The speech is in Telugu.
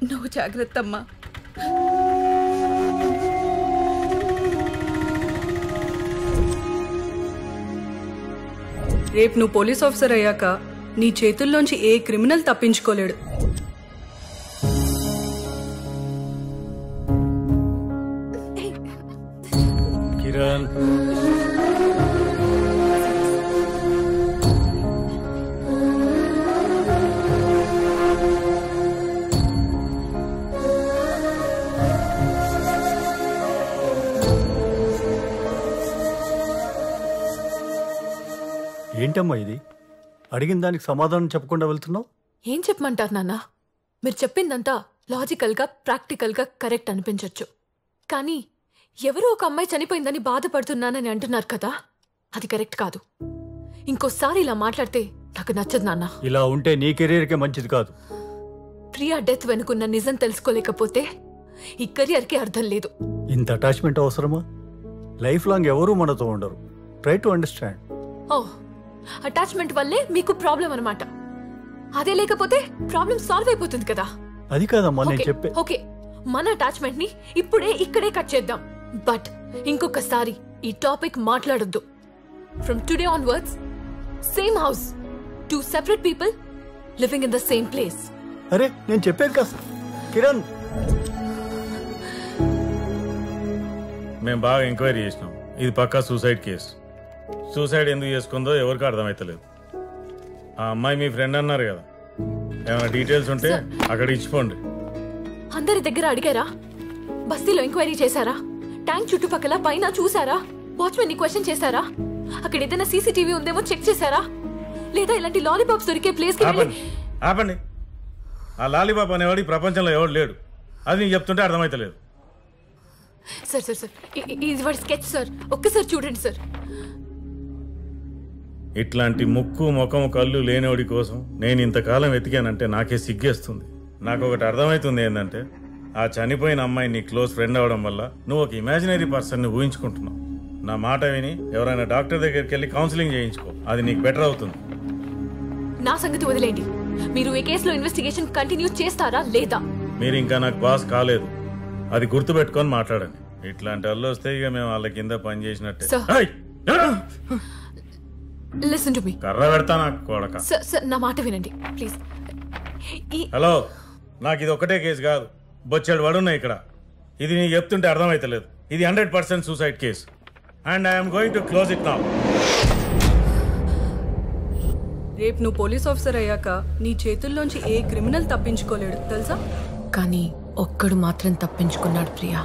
నువ్వు జాగ్రత్త అమ్మా. రేపు నువ్వు పోలీస్ ఆఫీసర్ అయ్యాక నీ చేతుల్లోంచి ఏ క్రిమినల్ తప్పించుకోలేడు. కిరణ్, ఏంటమ్మా ఇది? అడిగిన దానికి సమాధానం చెప్పకుండా వెళ్తున్నావు. ఏం చెప్పమంటారు నాన్న? మీరు చెప్పిందంతా లాజికల్గా ప్రాక్టికల్గా కరెక్ట్ అనిపించవచ్చు, కానీ ఎవరో ఒక అమ్మాయి చనిపోయిందని బాధపడుతున్నానని అంటున్నారు కదా, అది కరెక్ట్ కాదు. ఇంకోసారి ఇలా మాట్లాడితే నాకు నచ్చదు నాన్న. ఇలా ఉంటే నీ కెరీర్కే మంచిది కాదు. ప్రియా డెత్ వెనుకున్న నిజం తెలుసుకోలేకపోతే ఈ కెరియర్కి అర్థం లేదు. ఇంత అటాచ్మెంట్ అవసరమా? లైఫ్ లాంగ్ ఎవరూ మనతో ఉండరు. Try to understand. ఓ, అటాచ్మెంట్ వల్లే మీకు ప్రాబ్లం అనమాట. అదే లేకపోతే ప్రాబ్లం సాల్వ్ అయిపోతుంది కదా. అది కాదమ్మా నేను చెప్పే. ఓకే, మన అటాచ్మెంట్ ని ఇప్పుడే ఇక్కడే కట్ చేద్దాం. బట్ ఇంకొకసారి ఈ టాపిక్ మాట్లాడొద్దు. From today onwards same house, 2 separate people living in the same place. అరే నేను చెప్పేది కాస్త కిరణ్. మేము బాగా ఎంక్వైరీ చేసినాం. ఇది పక్కా సూసైడ్ కేసు. సూసైడ్ ఎందుకు చేసుకుందో ఎవరికి అర్థమైతలేదు. ఆ అమ్మాయి మీ ఫ్రెండ్ అన్నారు కదా, ఏమైనా డీటెయిల్స్ ఉంటే అక్కడ ఇచ్చిపోండి. అందరి దగ్గర అడిగారా? బస్తీలో ఎంక్వైరీ చేశారా? ట్యాంక్ చుట్టుపక్కల పైన చూసారా? వాచ్మెన్ ని క్వశ్చన్ చేశారా? అక్కడ ఏదైనా సీసీటీవీ ఉందేమో చెక్ చేశారా? లేదా ఇలాంటి లాలీపాప్స్ దొరికే ప్లేస్ కి ఆపండి. ఆ లాలీపాప్ అనేవాడు ఈ ప్రపంచంలో ఎవడు లేడు. అది నీకు చెప్తుంటే అర్థమైతలేదు. సార్ సార్ సార్ ఇది వాడి స్కెచ్ సార్, ఒక్కసారి చూడండి సార్. ఇట్లాంటి ముక్కు ముఖము కళ్ళు లేనివాడి కోసం నేను ఇంతకాలం వెతికానంటే నాకే సిగ్గేస్తుంది. నాకు ఒకటి అర్థమవుతుంది ఏంటంటే, ఆ చనిపోయిన అమ్మాయి నీ క్లోజ్ ఫ్రెండ్ అవడం వల్ల నువ్వు ఒక ఇమాజినరీ పర్సన్ ని ఊహించుకుంటున్నావు. నా మాట విని ఎవరైనా డాక్టర్ దగ్గరికి వెళ్ళి కౌన్సిలింగ్ చేయించుకో, అది నీకు బెటర్ అవుతుంది. నా సంగతి వదిలేండి. మీరు ఈ కేసులో ఇన్వెస్టిగేషన్ కంటిన్యూ చేస్తారా లేదా? మీరు ఇంకా నాకు బాస్ కాలేదు, అది గుర్తు పెట్టుకొని మాట్లాడండి. ఇట్లాంటి వాళ్ళు వస్తే ఇక మేము వాళ్ళ కింద పని చేసినట్టే. Listen to me. కర్ర పెడతా నాకు కొడక. సార్ నా మాట వినండి ప్లీజ్. హలో, నాకు ఇది ఒకటే కేసు కాదు, బొచ్చెడు పడున్నాయి ఇక్కడ. ఇది నీకు చెప్తుంటే అర్థమైతలేదు. ఇది 100% suicide case and I'm going to close it now. రేపు నువ్వు పోలీస్ ఆఫీసర్ అయ్యాక నీ చేతుల్లోంచి ఏ క్రిమినల్ తప్పించుకోలేడు తెలుసా? కానీ ఒక్కడు మాత్రం తప్పించుకున్నాడు ప్రియా.